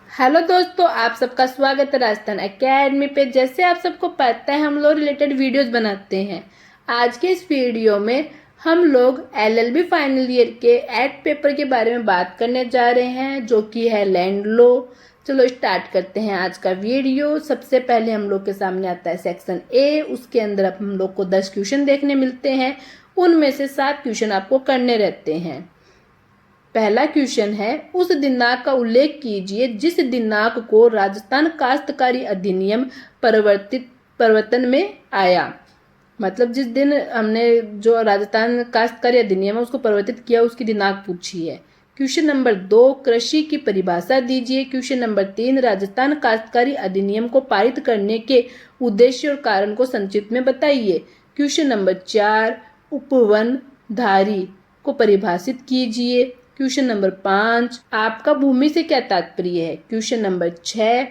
Hello दोस्तों, आप सबका स्वागत है राजस्थान एकेडमी पे। जैसे आप सबको पता है, हम लोग रिलेटेड वीडियोस बनाते हैं। आज के इस वीडियो में हम लोग एलएलबी फाइनल ईयर के एड पेपर के बारे में बात करने जा रहे हैं, जो कि है लैंड लॉ। चलो स्टार्ट करते हैं आज का वीडियो। सबसे पहले हम लोग के सामने आता है सेक्शन ए। उसके अंदर अब हम लोग को 10 क्वेश्चन देखने मिलते हैं। उनमें से 7 क्वेश्चन आपको करने रहते हैं। पहला क्वेश्चन है, उस दिनांक का उल्लेख कीजिए जिस दिनांक को राजस्थान काश्तकारी अधिनियम प्रवर्तन में आया। मतलब जिस दिन हमने जो राजस्थान काश्तकारी अधिनियम है उसको परिवर्तित किया, उसकी दिनांक पूछी है। क्वेश्चन नंबर 2, कृषि की परिभाषा दीजिए। क्वेश्चन नंबर 3, राजस्थान काश्तकारी अधिनियम को पारित करने के उद्देश्य और कारण को संक्षिप्त में बताइए। क्वेश्चन नंबर 4, उपवनधारी को परिभाषित कीजिए। क्वेश्चन नंबर 5, आपका भूमि से क्या तात्पर्य है। क्वेश्चन नंबर 6,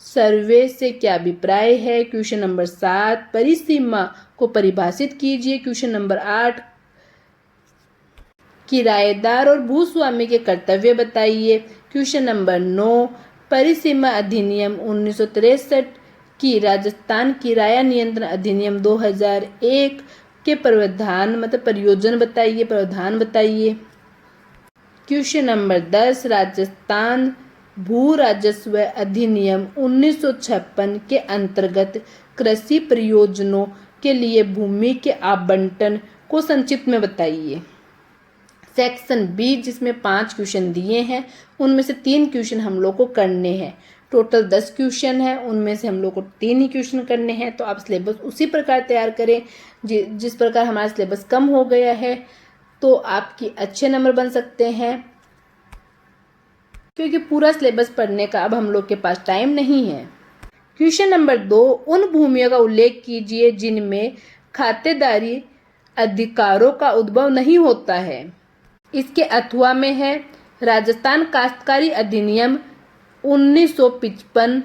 सर्वे से क्या अभिप्राय है। क्वेश्चन नंबर 7, परिसीमा को परिभाषित कीजिए। क्वेश्चन नंबर 8, किराएदार और भूस्वामी के कर्तव्य बताइए। क्वेश्चन नंबर 9, परिसीमा अधिनियम 1963 की राजस्थान किराया नियंत्रण अधिनियम 2001 के प्रावधान प्रावधान बताइए। क्वेश्चन नंबर 10, राजस्थान भू राजस्व अधिनियम 1956 के अंतर्गत कृषि प्रयोजनों के लिए भूमि के आवंटन को संक्षिप्त में बताइए। सेक्शन बी, जिसमें 5 क्वेश्चन दिए हैं, उनमें से 3 क्वेश्चन हम लोग को करने हैं। टोटल 10 क्वेश्चन है, उनमें से हम लोग को 3 ही क्वेश्चन करने हैं। तो आप सिलेबस उसी प्रकार तैयार करें जिस प्रकार हमारा सिलेबस कम हो गया है, तो आपकी अच्छे नंबर बन सकते हैं। क्योंकि पूरा सिलेबस पढ़ने का अब हम लोग के पास टाइम नहीं है। क्वेश्चन नंबर 2, उन भूमियों का उल्लेख कीजिए जिनमें खातेदारी अधिकारों का उद्भव नहीं होता है। इसके अथवा में है राजस्थान काश्तकारी अधिनियम 1955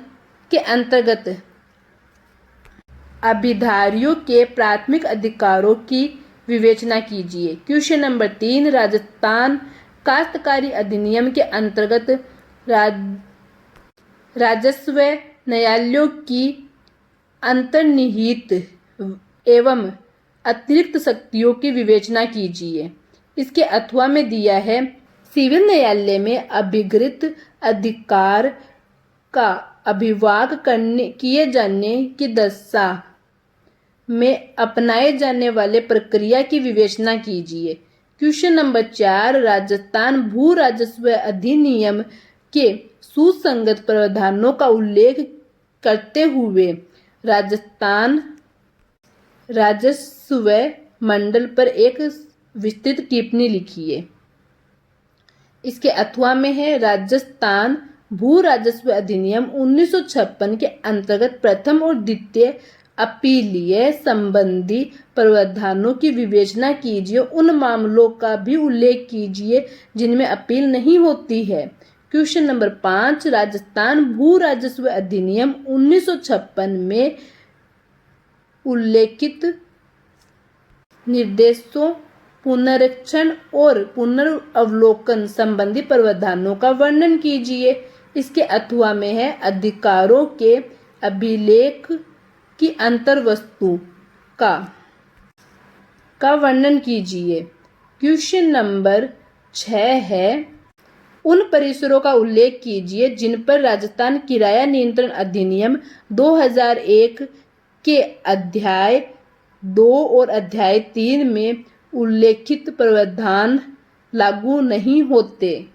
के अंतर्गत अभिधारियों के प्राथमिक अधिकारों की विवेचना कीजिए। क्वेश्चन नंबर 3, राजस्थान काश्तकारी अधिनियम के अंतर्गत राजस्व न्यायालयों की अंतर्निहित एवं अतिरिक्त शक्तियों की विवेचना कीजिए। इसके अथवा में दिया है, सिविल न्यायालय में अभिगृहित अधिकार का अभिभाग किए जाने की दशा में अपनाए जाने वाले प्रक्रिया की विवेचना कीजिए। क्वेश्चन नंबर 4, राजस्थान भू राजस्व अधिनियम के सुसंगत प्रावधानों का उल्लेख करते हुए राजस्थान राजस्व मंडल पर एक विस्तृत टिप्पणी लिखिए। इसके अथवा में है, राजस्थान भू राजस्व अधिनियम 1956 के अंतर्गत प्रथम और द्वितीय अपीलीय संबंधी प्रावधानों की विवेचना कीजिए। उन मामलों का भी उल्लेख कीजिए जिनमें अपील नहीं होती है। क्वेश्चन नंबर 5, राजस्थान भू राजस्व अधिनियम 1956 में उल्लेखित निर्देशों, पुनरीक्षण और पुनर्वलोकन संबंधी प्रावधानों का वर्णन कीजिए। इसके अथवा में है, अधिकारों के अभिलेख की अंतर्वस्तु का वर्णन कीजिए। क्वेश्चन नंबर 6 है, उन परिसरों का उल्लेख कीजिए जिन पर राजस्थान किराया नियंत्रण अधिनियम 2001 के अध्याय 2 और अध्याय 3 में उल्लेखित प्रावधान लागू नहीं होते।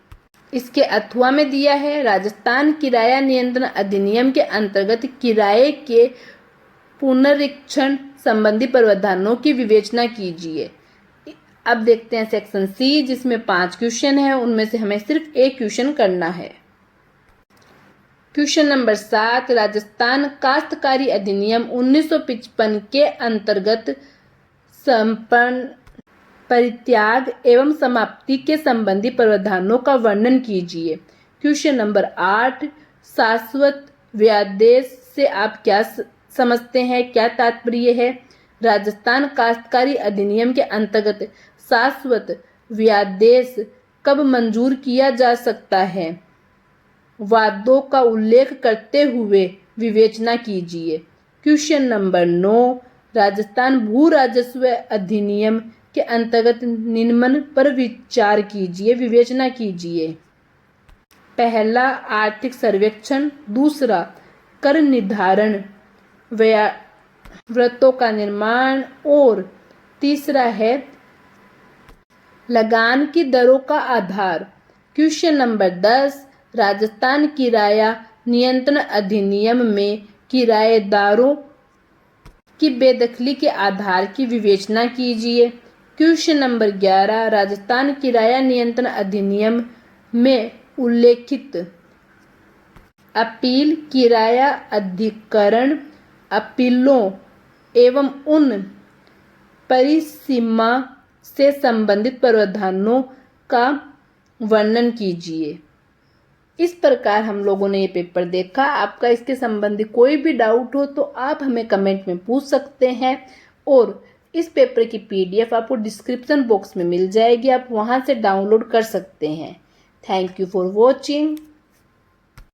इसके अथवा में दिया है, राजस्थान किराया नियंत्रण अधिनियम के अंतर्गत किराए के पुनरीक्षण संबंधी प्रावधानों की विवेचना कीजिए। अब देखते हैं सेक्शन सी, जिसमें 5 क्वेश्चन है, उनमें से हमें सिर्फ एक क्वेश्चन करना है। क्वेश्चन नंबर 7, राजस्थान काश्तकारी अधिनियम 1955 के अंतर्गत संपन्न परित्याग एवं समाप्ति के संबंधी प्रावधानों का वर्णन कीजिए। क्वेश्चन नंबर 8, शाश्वत व्यादेश से आप क्या समझते हैं, क्या तात्पर्य है। राजस्थान काश्तकारी अधिनियम के अंतर्गत शाश्वत व्यादेश कब मंजूर किया जा सकता है। वादों का उल्लेख करते हुए विवेचना कीजिए। क्वेश्चन नंबर 9, राजस्थान भू राजस्व अधिनियम के अंतर्गत निम्न पर विचार कीजिए, विवेचना कीजिए। पहला, आर्थिक सर्वेक्षण। दूसरा, कर निर्धारण व्रतों का निर्माण। और तीसरा है लगान की दरों का आधार। क्वेश्चन नंबर 10, राजस्थान किराया नियंत्रण अधिनियम में किराएदारों की बेदखली के आधार की विवेचना कीजिए। क्वेश्चन नंबर 11, राजस्थान किराया नियंत्रण अधिनियम में उल्लेखित अपील किराया अधिकरण अपीलों एवं उन परिसीमा से संबंधित प्रावधानों का वर्णन कीजिए। इस प्रकार हम लोगों ने ये पेपर देखा। आपका इसके संबंधी कोई भी डाउट हो तो आप हमें कमेंट में पूछ सकते हैं और इस पेपर की PDF आपको डिस्क्रिप्शन बॉक्स में मिल जाएगी, आप वहां से डाउनलोड कर सकते हैं। Thank you for watching.